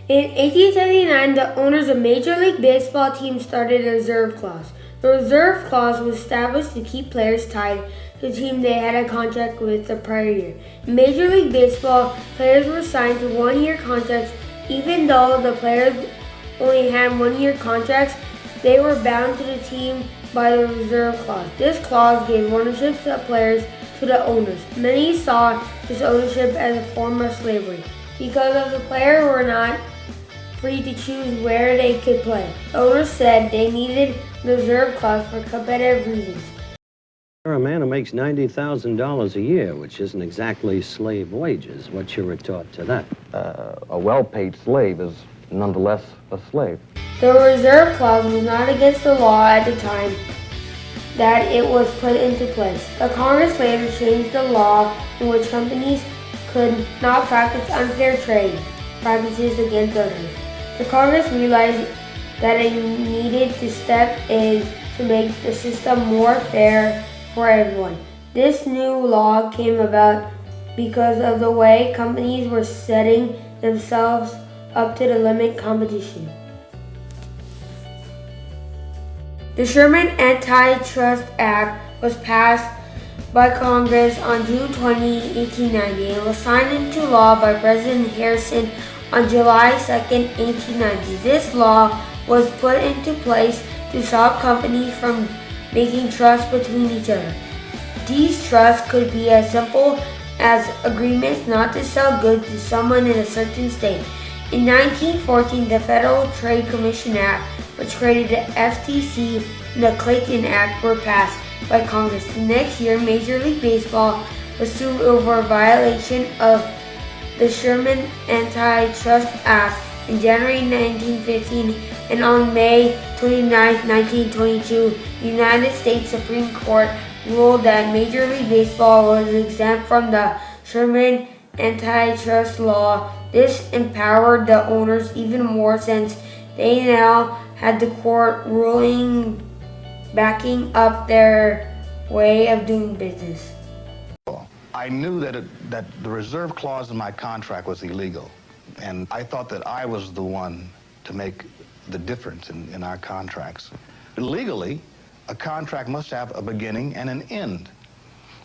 In 1879, the owners of Major League Baseball teams started a reserve clause. The reserve clause was established to keep players tied to the team they had a contract with the prior year. In Major League Baseball, players were signed to one-year contracts. Even though the players only had one-year contracts, they were bound to the team by the reserve clause. This clause gave ownership to the players to the owners. Many saw this ownership as a form of slavery because of the players were not free to choose where they could play. The owners said they needed the reserve clause for competitive reasons. You're a man who makes $90,000 a year, which isn't exactly slave wages. What's your retort to that? A well-paid slave is nonetheless a slave. The reserve clause was not against the law at the time that it was put into place. The Congress later changed the law in which companies could not practice unfair trade practices against others. The Congress realized that it needed to step in to make the system more fair for everyone. This new law came about because of the way companies were setting themselves up to limit competition. The Sherman Antitrust Act was passed by Congress on June 20, 1890 and was signed into law by President Harrison on July 2, 1890. This law was put into place to stop companies from making trusts between each other. These trusts could be as simple as agreements not to sell goods to someone in a certain state. In 1914, the Federal Trade Commission Act, which created the FTC, and the Clayton Act were passed by Congress. The next year, Major League Baseball was sued over a violation of the Sherman Antitrust Act in January 1915, and on May 29, 1922, the United States Supreme Court ruled that Major League Baseball was exempt from the Sherman Antitrust law. This empowered the owners even more since they now had the court ruling backing up their way of doing business. I knew that the reserve clause in my contract was illegal, and I thought that I was the one to make the difference in our contracts. Legally, a contract must have a beginning and an end,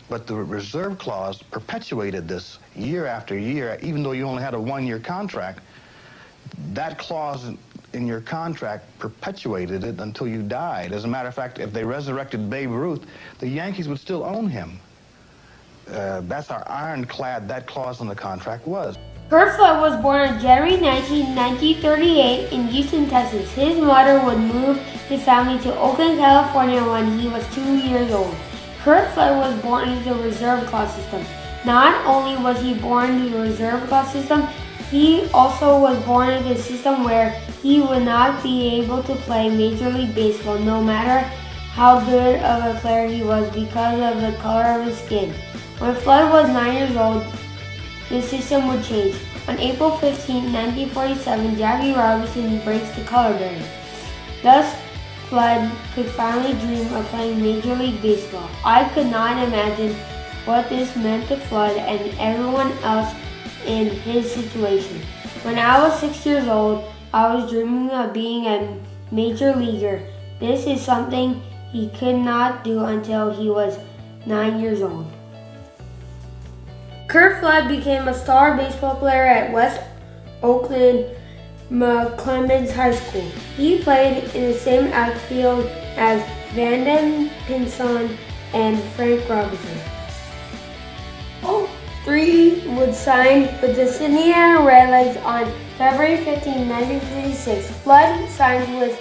but the reserve clause perpetuated this year after year. Even though you only had a one-year contract, that clause in your contract perpetuated it until you died. As a matter of fact, if they resurrected Babe Ruth, the Yankees would still own him. That's how ironclad that clause in the contract was. Curt Flood was born on January 19, 1938 in Houston, Texas. His mother would move his family to Oakland, California when he was 2 years old. Curt Flood was born into the reserve clause system. Not only was he born into the reserve clause system, he also was born into a system where he would not be able to play Major League Baseball no matter how good of a player he was because of the color of his skin. When Flood was 9 years old, the system would change. On April 15, 1947, Jackie Robinson breaks the color barrier. Thus, Flood could finally dream of playing Major League Baseball. I could not imagine what this meant to Flood and everyone else in his situation. When I was 6 years old, I was dreaming of being a major leaguer. This is something he could not do until he was 9 years old. Curt Flood became a star baseball player at West Oakland McClemens High School. He played in the same outfield as Vanden Pinson and Frank Robinson. All three would sign with the Cincinnati Redlegs on February 15, 1956. Flood signed with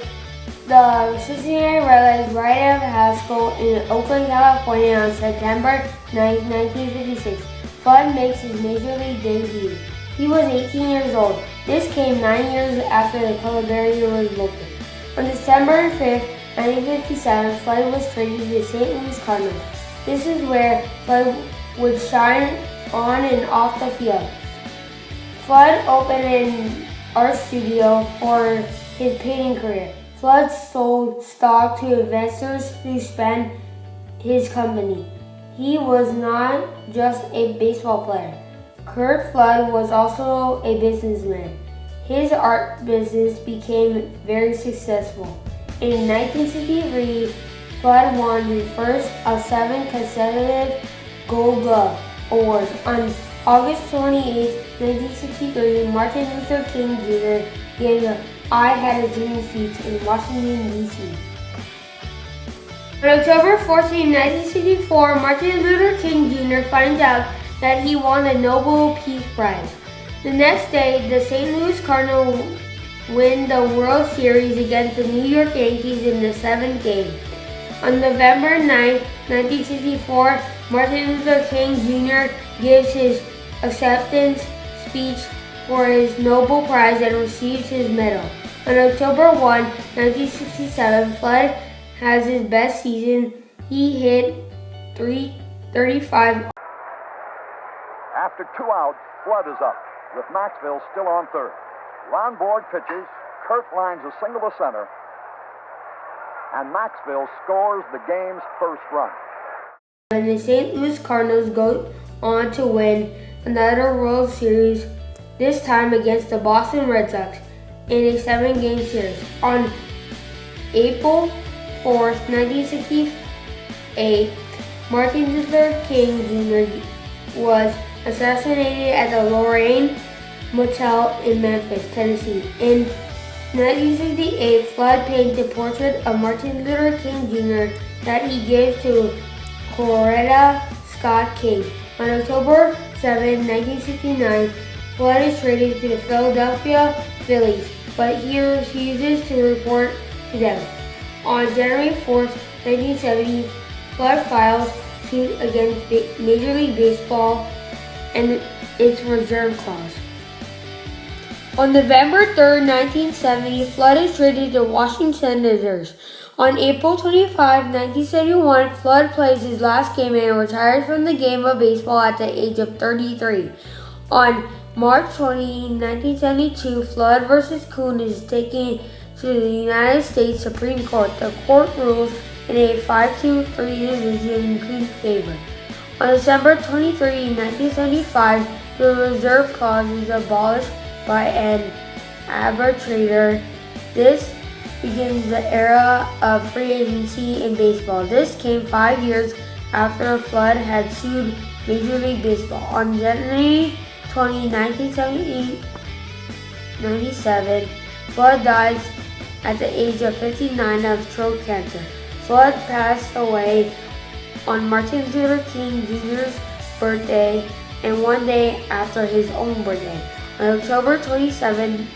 the Cincinnati Redlegs right out of high school in Oakland, California on September 9, 1956. Flood makes his Major League debut. He was 18 years old. This came 9 years after the color barrier was broken. On December 5, 1957, Flood was traded to the St. Louis Cardinals. This is where Flood would shine on and off the field. Flood opened an art studio for his painting career. Flood sold stock to investors who spent his company. He was not just a baseball player. Curt Flood was also a businessman. his art business became very successful. In 1963, Flood won his first of 7 consecutive Gold Glove Awards. On August 28, 1963, Martin Luther King Jr. gave the I Had a Dream speech in Washington, D.C. On October 14, 1964, Martin Luther King Jr. finds out that he won the Nobel Peace Prize. The next day, the St. Louis Cardinals win the World Series against the New York Yankees in the 7th game. On November 9, 1964, Martin Luther King Jr. gives his acceptance speech for his Nobel Prize and receives his medal. On October 1, 1967, Flood has his best season. He hit .335. After 2 outs, Flood is up, with Maxville still on third. Ron Borg pitches, Kurt lines a single to center, and Maxville scores the game's first run. And the St. Louis Cardinals go on to win another World Series, this time against the Boston Red Sox, in a 7-game series. On April 4th, 1968, Martin Luther King Jr. was assassinated at the Lorraine Motel in Memphis, Tennessee. In 1968, Flood painted a portrait of Martin Luther King Jr. that he gives to Coretta Scott King. On October 7, 1969, Flood is traded to the Philadelphia Phillies, but he refuses to report to them. On January 4, 1970, Flood files suit against Major League Baseball and its reserve clause. On November 3, 1970, Flood is traded to Washington Senators. On April 25, 1971, Flood plays his last game and retires from the game of baseball at the age of 33. On March 20, 1972, Flood versus Kuhn is taken to the United States Supreme Court. The court rules in a 5-3 decision in Kuhn's favor. On December 23, 1975, the reserve clause is abolished by an arbitrator. This begins the era of free agency in baseball. This came 5 years after Flood had sued Major League Baseball. On January 20, 1997, Flood dies at the age of 59 of throat cancer. Flood passed away on Martin Luther King Jr.'s birthday and one day after his own birthday. On October 27,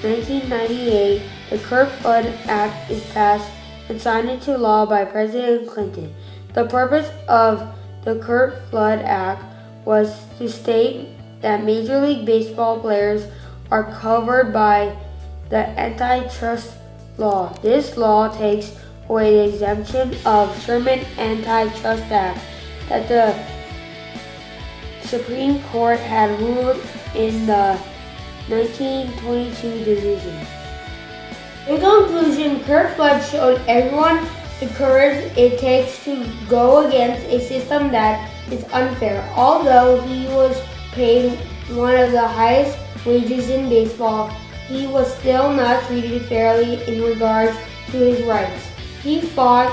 1998, the Curt Flood Act is passed and signed into law by President Clinton. The purpose of the Curt Flood Act was to state that Major League Baseball players are covered by the antitrust law. This law takes away the exemption of Sherman Antitrust Act that the Supreme Court had ruled in the 1922 decision. In conclusion, Curt Flood showed everyone the courage it takes to go against a system that is unfair. Although he was paid one of the highest wages in baseball, he was still not treated fairly in regards to his rights. He fought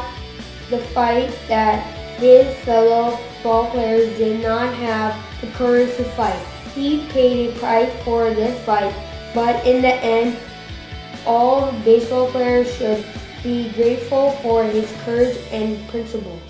the fight that his fellow ball players did not have the courage to fight. He paid a price for this fight, but in the end, all baseball players should be grateful for his courage and principles.